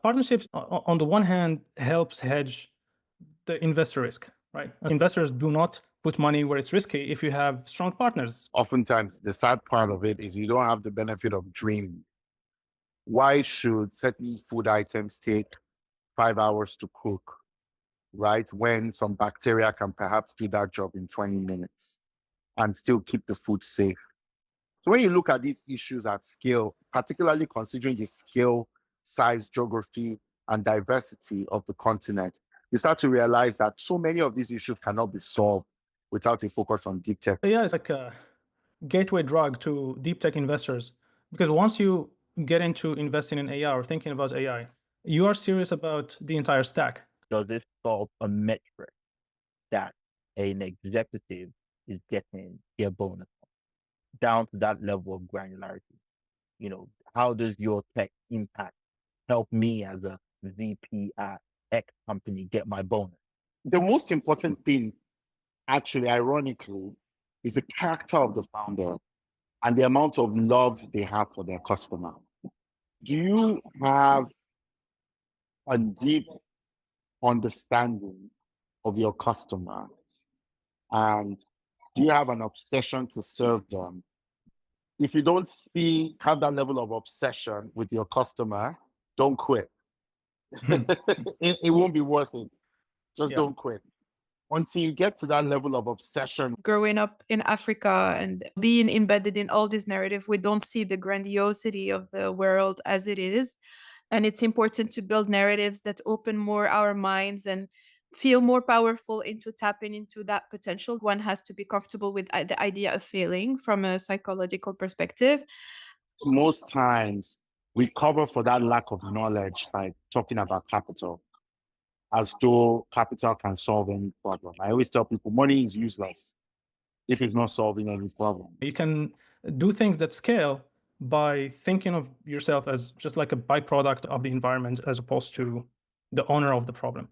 Partnerships, on the one hand, helps hedge the investor risk, right? Investors do not put money where it's risky if you have strong partners. Oftentimes, the sad part of it is you don't have the benefit of dreaming. Why should certain food items take 5 hours to cook, right? When some bacteria can perhaps do that job in 20 minutes and still keep the food safe. So when you look at these issues at scale, particularly considering the scale, size, geography, and diversity of the continent, you start to realize that so many of these issues cannot be solved without a focus on deep tech. AI is like a gateway drug to deep tech investors because once you get into investing in AI or thinking about AI, you are serious about the entire stack. Does this solve a metric that an executive is getting their bonus on, down to that level of granularity? How does your tech impact help me as a VP at X company get my bonus? The most important thing, actually, ironically, is the character of the founder and the amount of love they have for their customer. Do you have a deep understanding of your customer? And do you have an obsession to serve them? If you don't have that level of obsession with your customer, don't quit. It won't be worth it. Just Yeah. don't quit. Until you get to that level of obsession. Growing up in Africa and being embedded in all this narrative, we don't see the grandiosity of the world as it is. And it's important to build narratives that open more our minds and feel more powerful into tapping into that potential. One has to be comfortable with the idea of failing from a psychological perspective. Most times we cover for that lack of knowledge by talking about capital, as though capital can solve any problem. I always tell people money is useless if it's not solving any problem. You can do things that scale by thinking of yourself as just like a byproduct of the environment as opposed to the owner of the problem.